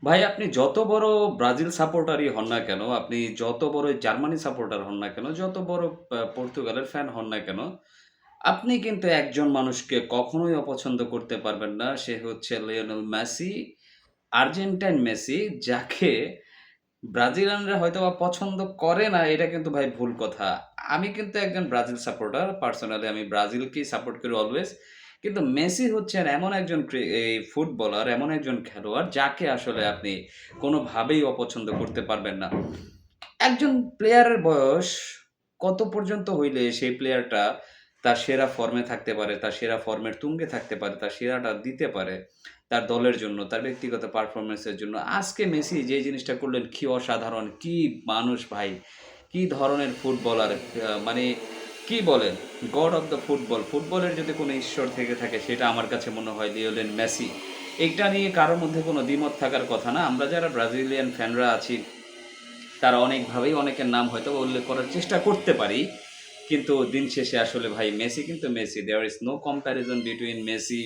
ভাই আপনি যত বড় ব্রাজিল সাপোর্টারই হন না কেন, আপনি যত বড় জার্মানি সাপোর্টার হন না কেন, যত বড় পর্তুগালের ফ্যান হন না কেন, আপনি কিন্তু একজন মানুষকে কখনোই অপছন্দ করতে পারবেন না। সে হচ্ছে লিওনেল মেসি, আর্জেন্টাইন মেসি, যাকে ব্রাজিলিয়ানরা হয়তোবা পছন্দ করে না, এটা কিন্তু ভাই ভুল কথা। আমি কিন্তু একজন ব্রাজিল সাপোর্টার। পার্সোনালি আমি ব্রাজিলকেই সাপোর্ট করি অলওয়েজ। কিন্তু মেসি হচ্ছেন এমন একজন এই ফুটবলার, এমন একজন খেলোয়াড় যাকে আসলে আপনি কোনোভাবেই অপছন্দ করতে পারবেন না। একজন প্লেয়ারের বয়স কত পর্যন্ত হইলে সেই প্লেয়ারটা তার সেরা ফর্মে থাকতে পারে, তার সেরা ফর্মের তুঙ্গে থাকতে পারে, তার সেরাটা দিতে পারে তার দলের জন্য, তার ব্যক্তিগত পারফরম্যান্সের জন্য। আজকে মেসি যে জিনিসটা করলেন কি অসাধারণ! কি মানুষ ভাই! কি ধরনের ফুটবলার! মানে কি বলেন? God of the football. ফুটবলের যদি কোনো ঈশ্বর থেকে থাকে সেটা আমার কাছে মনে হয় লিওনেল মেসি। এইটা নিয়ে কারো মধ্যে কোনো দ্বিমত থাকার কথা না। আমরা যারা ব্রাজিলিয়ান ফ্যানরা আছি তারা অনেকভাবেই অনেকের নাম হয়তোবা উল্লেখ করার চেষ্টা করতে পারি। কিন্তু দিন শেষে আসলে ভাই মেসি কিন্তু Messi. There is no comparison between Messi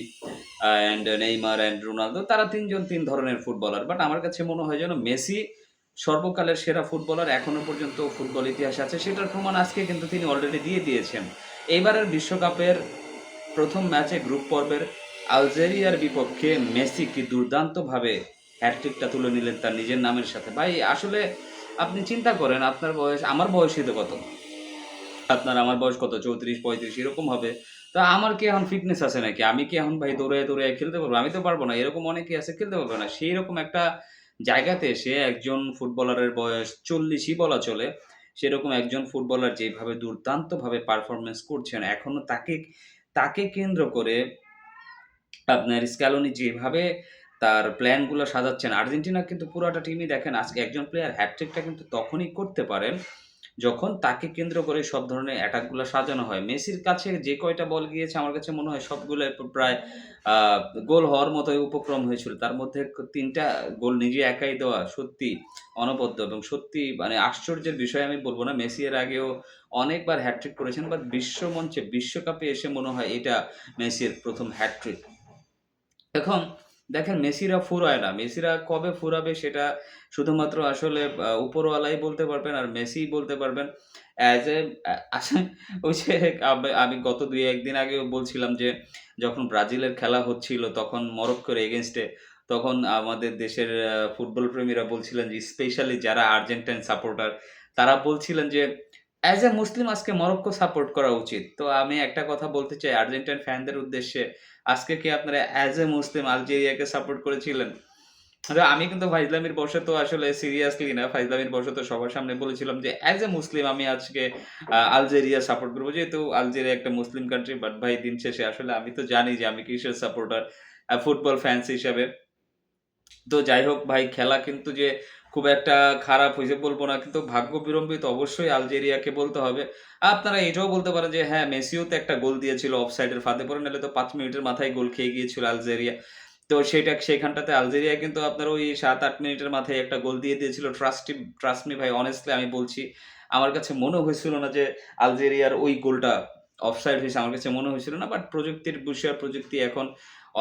and Neymar and Ronaldo. তারা ৩ জন ৩ ধরনের ফুটবলার। বাট আমার কাছে মনে হয় যেন মেসি সর্বকালের সেরা ফুটবলার এখনো পর্যন্ত ফুটবল ইতিহাসে আছে। সেটার প্রমাণ আজকে কিন্তু তিনি অলরেডি দিয়ে দিয়েছেন। এইবারের বিশ্বকাপের ১ম ম্যাচে গ্রুপ পর্বের আলজেরিয়ার বিপক্ষে মেসি কি দুর্দান্তভাবে হ্যাটট্রিকটা তুলে নিলেন তার নিজের নামের সাথে। ভাই আসলে আপনি চিন্তা করেন আপনার বয়স, আমার বয়সই তো কত? আমার বয়স কত? ৩৪-৩৫ এরকম হবে। তো আমার কি এখন ফিটনেস আছে নাকি? আমি কি এখন ভাই দৌড়ায়ে, দৌড়ায়ে খেলতে পারবো? আমি তো পারব না। এরকম অনেকেই আছে খেলতে পারবে না। সেইরকম একটা জায়গাতে এসে একজন ফুটবলারের বয়স ৪০ ই বলা চলে। সেরকম একজন ফুটবলার যেভাবে দুর্দান্তভাবে পারফরম্যান্স করছেন, এখনো তাকে তাকে কেন্দ্র করে আপনার স্ক্যালোনি যেভাবে তার প্ল্যান গুলো সাজাচ্ছেন, আর্জেন্টিনা কিন্তু পুরাটা টিমই দেখেন আজকে একজন প্লেয়ার হ্যাটট্রিকটা কিন্তু তখনই করতে পারেন, যখন তাকে কেন্দ্র করে সব ধরনের অ্যাটাক গুলা সাজানো হয়। মেসির কাছে যে কয়টা বল গিয়েছে আমার কাছে মনে হয় সবগুলাই প্রায় আ গোল হওয়ার মতোই উপক্রম হয়েছিল। তার মধ্যে ৩ টা গোল নিজে একাই দেওয়া সত্যি অনবদ্য এবং সত্যি মানে আশ্চর্যের বিষয় আমি বলব না। মেসি এর আগেও অনেকবার হ্যাটট্রিক করেছেন বাট বিশ্বমঞ্চে বিশ্বকাপে এসে মনে হয় এটা মেসির ১ম হ্যাটট্রিক। এখন দেখেন মেসিরা ফুরায় না। মেসিরা কবে ফুরাবে সেটা শুধুমাত্র আসলে উপরওয়ালাই বলতে পারবেন আর মেসিই বলতে পারবেন। অ্যাজ এ আসলে ওই যে আমি গত ২-১ দিন আগেও বলছিলাম যে, যখন ব্রাজিলের খেলা হচ্ছিল তখন মরক্কোর এগেইনস্ট এ তখন আমাদের দেশের ফুটবল প্রেমীরা বলছিলেন যে স্পেশালি যারা আর্জেন্টাইন সাপোর্টার তারা বলছিলেন যে, অ্যাজ এ মুসলিম আজকে মরক্কো সাপোর্ট করা উচিত। তো আমি একটা কথা বলতে চাই আর্জেন্টাইন ফ্যানদের উদ্দেশ্যে আজকে কি আপনারা অ্যাজ এ মুসলিম আলজেরিয়াকে সাপোর্ট করেছিলেন? আমি কিন্তু ফাইজলামির বশত আসলে সিরিয়াসলি না, ফাইজলামির বশত সবার সামনে বলেছিলাম যে অ্যাজ এ মুসলিম আমি আজকে আলজেরিয়া সাপোর্ট করব। যেহেতু আলজেরিয়া একটা মুসলিম কান্ট্রি বাট ভাই দিন শেষে আসলে আমি তো জানি যে আমি কিসের সাপোর্টার ফুটবল ফ্যানস হিসাবে। তো যাই হোক ভাই খেলা কিন্তু যে খুব একটা খারাপ হইছে বলব না। কিন্তু ভাগ্য বিড়ম্বিত অবশ্যই আলজেরিয়াকে বলতে হবে। আপনারা এটাও বলতে পারেন যে হ্যাঁ, মেসিও তো একটা গোল দিয়েছিল অফসাইডের ফাঁদে পড়ে নাহলে তো ৫ মিনিটের মাথায় গোল খেয়ে গিয়েছিল আলজেরিয়া। তো সেখানটাতে আলজেরিয়া কিন্তু আপনার ওই ৭-৮ মিনিটের মাথায় একটা গোল দিয়ে দিয়েছিল। ট্রাস্ট মি ভাই honestly আমি বলছি, আমার কাছে মনে হয়েছিল না যে আলজেরিয়ার ওই গোলটা অফসাইড হইছে। আমার কাছে মনে হয়েছিল না। বাট প্রযুক্তির বিষয় প্রযুক্তি এখন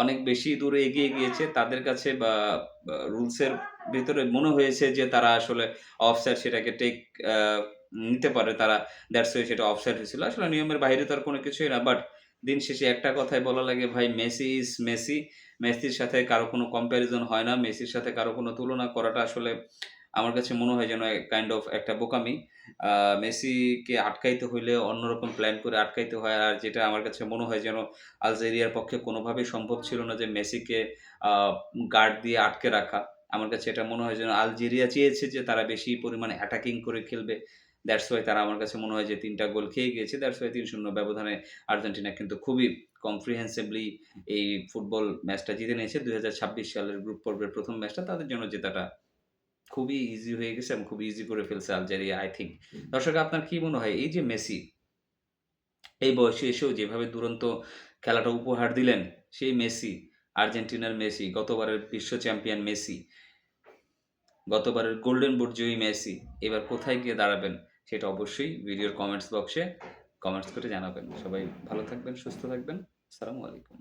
অনেক বেশি দূরে এগিয়ে গিয়েছে। তাদের কাছে বা রুলস এর ভেতরে মনে হয়েছে যে তারা আসলে অফসাইড সেটাকে আ নিতে পারে তারা। দ্যাটস ওয়াই সেটা অফসাইড হয়েছিল। আসলে নিয়মের বাইরে তো আর কোন কিছুই না। বাট দিন শেষে একটা কথাই বলা লাগে ভাই মেসি ইস মেসি। মেসির সাথে কারো কোনো কম্প্যারিজন হয় না। মেসির সাথে কারো কোনো তুলনা করাটা আসলে আমার কাছে মনে হয় যেন কাইন্ড অফ একটা বোকামি। আ মেসিকে আটকাইতে হইলে অন্যরকম প্ল্যান করে আটকাইতে হয়। আর যেটা আমার কাছে মনে হয় যেন আলজেরিয়ার পক্ষে কোনোভাবেই সম্ভব ছিল না যে মেসিকে আ গার্ড দিয়ে আটকে রাখা। আমার কাছে এটা মনে হয় যেন আলজেরিয়া চেয়েছে যে তারা বেশি পরিমাণে অ্যাটাকিং করে খেলবে। দ্যাটস ওয়াই তারা আমার কাছে মনে হয় যে ৩ টা গোল খেয়ে গিয়েছে। দ্যাটস ওয়াই ৩-০ ব্যবধানে আর্জেন্টিনা কিন্তু খুবই comprehensively এই ফুটবল ম্যাচটা জিতে নিয়েছে। ২০২৬ সালের গ্রুপ পর্বের ১ম ম্যাচটা তাদের জন্য জেতাটা খুবই ইজি হয়ে গেছে এবং খুবই ইজি করে ফেলছে আলজেরিয়া আই থিংক। দর্শক আপনার কি মনে হয় এই যে মেসি এই বয়সে এসেও যেভাবে দুরন্ত খেলাটা উপহার দিলেন, সেই মেসি, আর্জেন্টিনার মেসি, গতবারের বিশ্ব চ্যাম্পিয়ন মেসি, গতবারের গোল্ডেন বুট জয়ী মেসি, এবার কোথায় গিয়ে দাঁড়াবেন? সেটা অবশ্যই ভিডিওর কমেন্টস বক্সে কমেন্টস করে জানাবেন। সবাই ভালো থাকবেন, সুস্থ থাকবেন। আসসালামু আলাইকুম।